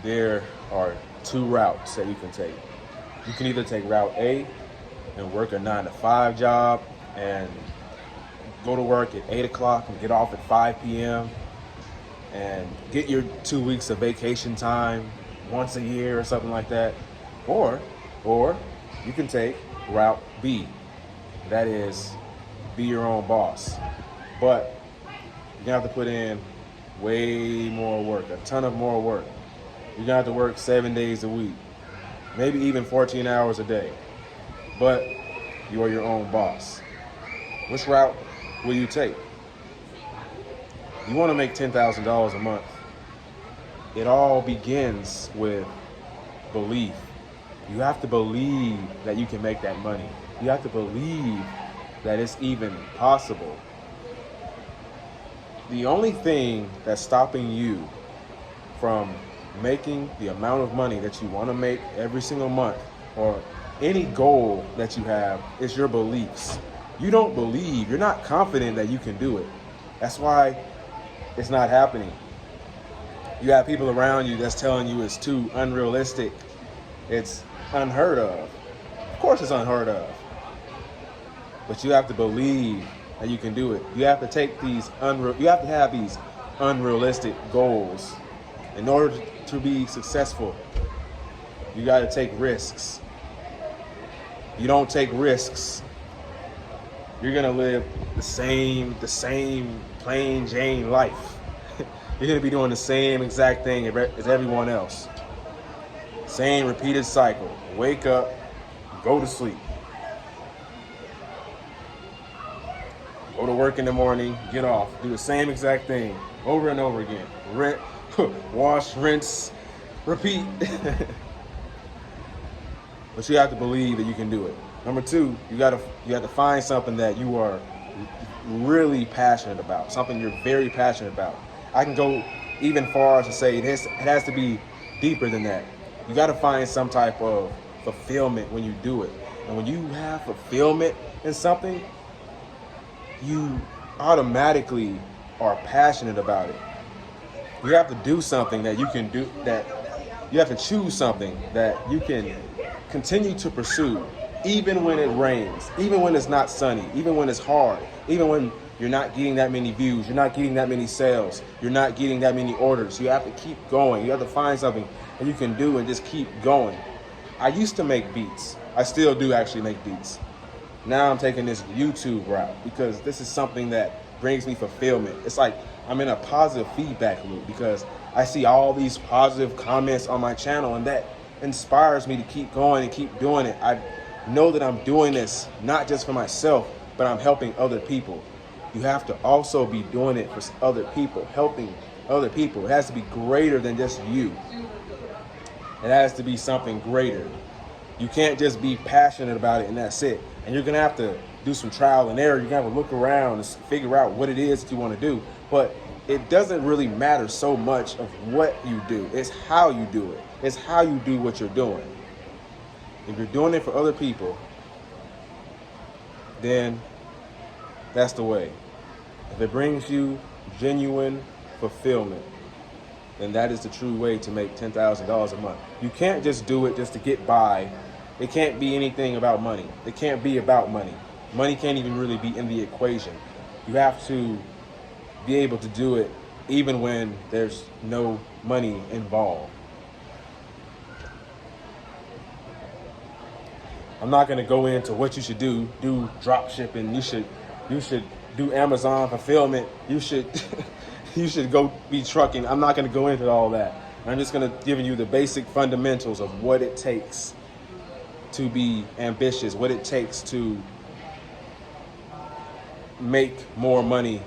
there are two routes that you can take. You can either take route A and work a 9 to 5 job and go to work at 8 o'clock and get off at 5 p.m. and get your 2 weeks of vacation time once a year or something like that. Or you can take route B. That is, be your own boss. But you're gonna have to put in way more work, a ton of more work. You're gonna have to work 7 days a week, maybe even 14 hours a day. But you are your own boss. Which route will you take? You want to make $10,000 a month. It all begins with belief. You have to believe that you can make that money. You have to believe that it's even possible. The only thing that's stopping you from making the amount of money that you want to make every single month, or any goal that you have, is your beliefs. You don't believe, you're not confident that you can do it. That's why it's not happening. You have people around you that's telling you it's too unrealistic. It's unheard of. Of course it's unheard of. But you have to believe that you can do it. You have to take these you have to have these unrealistic goals. In order to be successful, you got to take risks. You don't take risks, you're gonna live the same plain Jane life. You're gonna be doing the same exact thing as everyone else. Same repeated cycle. Wake up, go to sleep. Go to work in the morning, get off, do the same exact thing over and over again. Wash, rinse, repeat. But you have to believe that you can do it. Number two, you have to find something that you are really passionate about, something you're very passionate about. I can go even far as to say it has to be deeper than that. You got to find some type of fulfillment when you do it. And when you have fulfillment in something, you automatically are passionate about it. You have to do something that you can do, that you have to choose something that you can continue to pursue, even when it rains, even when it's not sunny, even when it's hard, even when you're not getting that many views, you're not getting that many sales, you're not getting that many orders. You have to keep going. You have to find something that you can do and just keep going. I used to make beats. I still do actually make beats. Now I'm taking this YouTube route because this is something that brings me fulfillment. It's like I'm in a positive feedback loop because I see all these positive comments on my channel, and that inspires me to keep going and keep doing it. I know that I'm doing this not just for myself, but I'm helping other people. You have to also be doing it for other people, helping other people. It has to be greater than just you. It has to be something greater. You can't just be passionate about it and that's it. And you're gonna have to do some trial and error. You're gonna have to look around and figure out what it is that you want to do. But it doesn't really matter so much of what you do. It's how you do it. It's how you do what you're doing. If you're doing it for other people, then that's the way. If it brings you genuine fulfillment, then that is the true way to make $10,000 a month. You can't just do it just to get by. It can't be anything about money. It can't be about money. Money can't even really be in the equation. You have to be able to do it even when there's no money involved. I'm not going to go into what you should do. Do drop shipping. You should do Amazon fulfillment. You should go be trucking. I'm not going to go into all that. I'm just going to give you the basic fundamentals of what it takes to be ambitious, what it takes to make more money.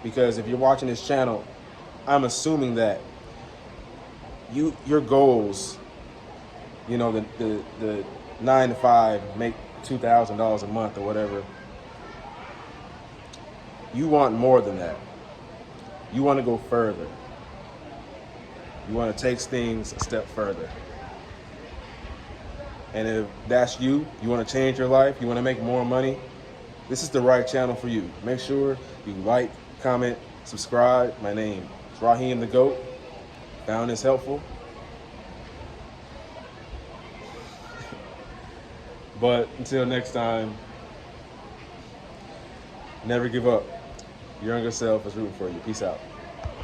Because if you're watching this channel, I'm assuming that your goals, the 9 to 5, make $2,000 a month or whatever. You want more than that. You want to go further. You want to take things a step further. And if that's you want to change your life, you want to make more money, this is the right channel for you. Make sure you like, comment, subscribe. My name is Raheem the GOAT. Found this helpful. But until next time, never give up. Your younger self is rooting for you. Peace out.